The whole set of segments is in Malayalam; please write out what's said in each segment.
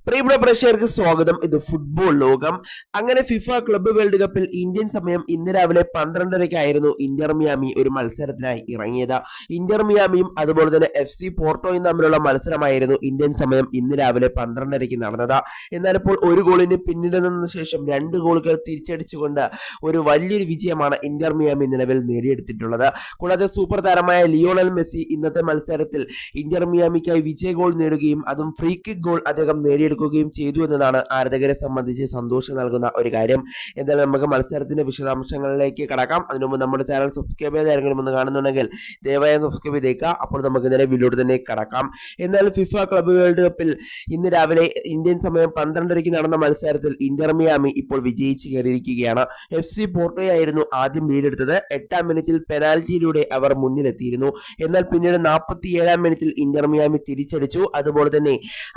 പ്രിയപ്പെട്ട പ്രേക്ഷകർക്ക് സ്വാഗതം. ഇത് ഫുട്ബോൾ ലോകം. അങ്ങനെ ഫിഫ ക്ലബ്ബ് വേൾഡ് കപ്പിൽ ഇന്ത്യൻ സമയം ഇന്ന് രാവിലെ 12:30-ക്കായിരുന്നു ഇന്റർ മിയാമി ഒരു മത്സരത്തിനായി ഇറങ്ങിയത്. ഇന്റർ മിയാമിയും അതുപോലെ തന്നെ FC പോർട്ടോയും തമ്മിലുള്ള മത്സരമായിരുന്നു ഇന്ത്യൻ സമയം ഇന്ന് രാവിലെ 12:30-ക്ക് നടന്നത്. എന്നാൽ ഇപ്പോൾ ഒരു ഗോളിന് പിന്നിടുന്നതിന് ശേഷം 2 ഗോളുകൾ തിരിച്ചടിച്ചുകൊണ്ട് ഒരു വലിയൊരു വിജയമാണ് ഇന്റർ മിയാമി നിലവിൽ നേടിയെടുത്തിട്ടുള്ളത്. കൂടാതെ സൂപ്പർ താരമായ ലിയോണൽ മെസ്സി ഇന്നത്തെ മത്സരത്തിൽ ഇന്റർ മിയാമിക്കായി വിജയ ഗോൾ നേടുകയും അതും ഫ്രീ കിക്ക് ഗോൾ അദ്ദേഹം നേടിയെടുക്കുകയും ചെയ്തു എന്നതാണ് ആരാധകരെ സംബന്ധിച്ച് സന്തോഷം നൽകുന്ന ഒരു കാര്യം. എന്തായാലും നമുക്ക് മത്സരത്തിന്റെ വിശദാംശങ്ങളിലേക്ക് കടക്കാം. അതിനു മുമ്പ് നമ്മുടെ ചാനൽ സബ്സ്ക്രൈബ് ചെയ്ത് ആരെങ്കിലും ഒന്ന് കാണുന്നുണ്ടെങ്കിൽ ദയവായി സബ്സ്ക്രൈബ് ചെയ്തേക്കുക. അപ്പോൾ നമുക്ക് നേരെ വീഡിയോയിൽ തന്നെ കടക്കാം. എന്നാൽ ഫിഫ ക്ലബ്ബ് വേൾഡ് കപ്പിൽ ഇന്ന് രാവിലെ ഇന്ത്യൻ സമയം 12:30-ക്ക് നടന്ന മത്സരത്തിൽ ഇന്റർ മിയാമി ഇപ്പോൾ വിജയിച്ച് കയറിയിരിക്കുകയാണ്. FC പോർട്ടോയായിരുന്നു ആദ്യം ലീഡെടുത്തത്. 8-ാം മിനിറ്റിൽ പെനാൽറ്റിയിലൂടെ അവർ മുന്നിലെത്തിയിരുന്നു. എന്നാൽ പിന്നീട് 47-ാം മിനിറ്റിൽ ഇന്റർ മിയാമി തിരിച്ചടിച്ചു. അതുപോലെ തന്നെ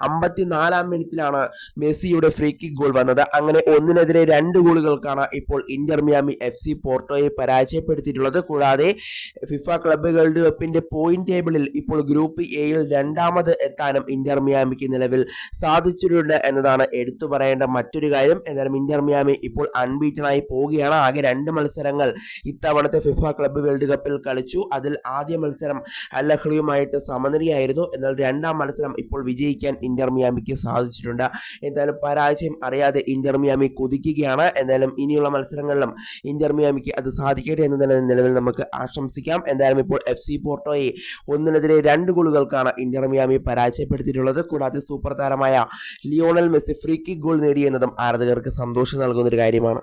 54-ാം മിനിറ്റിലാണ് മെസ്സിയുടെ ഫ്രീ കിക്ക് ഗോൾ വന്നത്. അങ്ങനെ 1-2 ഗോളുകൾക്കാണ് ഇപ്പോൾ ഇന്റർ മിയാമി FC പോർട്ടോയെ പരാജയപ്പെടുത്തിയിട്ടുള്ളത്. കൂടാതെ ഫിഫ ക്ലബ്ബ് വേൾഡ് കപ്പിന്റെ പോയിന്റ് ടേബിളിൽ ഇപ്പോൾ ഗ്രൂപ്പ് എയിൽ 2ാമത് എത്താനും ഇന്റർ മിയാമിക്ക് നിലവിൽ സാധിച്ചിട്ടുണ്ട് എന്നതാണ് എടുത്തു പറയേണ്ട മറ്റൊരു കാര്യം. എന്നാലും ഇന്റർ മിയാമി ഇപ്പോൾ അൺബീറ്റനായി പോവുകയാണ്. ആകെ 2 മത്സരങ്ങൾ ഇത്തവണത്തെ ഫിഫ ക്ലബ്ബ് വേൾഡ് കപ്പിൽ കളിച്ചു. അതിൽ ആദ്യ മത്സരം അൽ അഹ്ലിയുമായിട്ട് സമനിലയായിരുന്നു. എന്നാൽ 2ാം മത്സരം ഇപ്പോൾ വിജയിക്കാൻ ഇന്റർ മിയാമിക്ക് സാധിച്ചിട്ടുണ്ട്. എന്തായാലും പരാജയം അറിയാതെ ഇന്റർ മിയാമി കുതിക്കുകയാണ്. എന്തായാലും ഇനിയുള്ള മത്സരങ്ങളിലും ഇന്റർ മിയാമിക്ക് അത് സാധിക്കട്ടെ എന്ന് തന്നെ നിലവിൽ നമുക്ക് ആശംസിക്കാം. എന്തായാലും ഇപ്പോൾ FC പോർട്ടോയെ 1-2 ഗോളുകൾക്കാണ് ഇന്റർ മിയാമി പരാജയപ്പെടുത്തിയിട്ടുള്ളത്. കൂടാതെ സൂപ്പർ താരമായ Lionel Messi free kick goal നേടിയെന്നതും ആരാധകർക്ക് സന്തോഷം നൽകുന്ന ഒരു കാര്യമാണ്.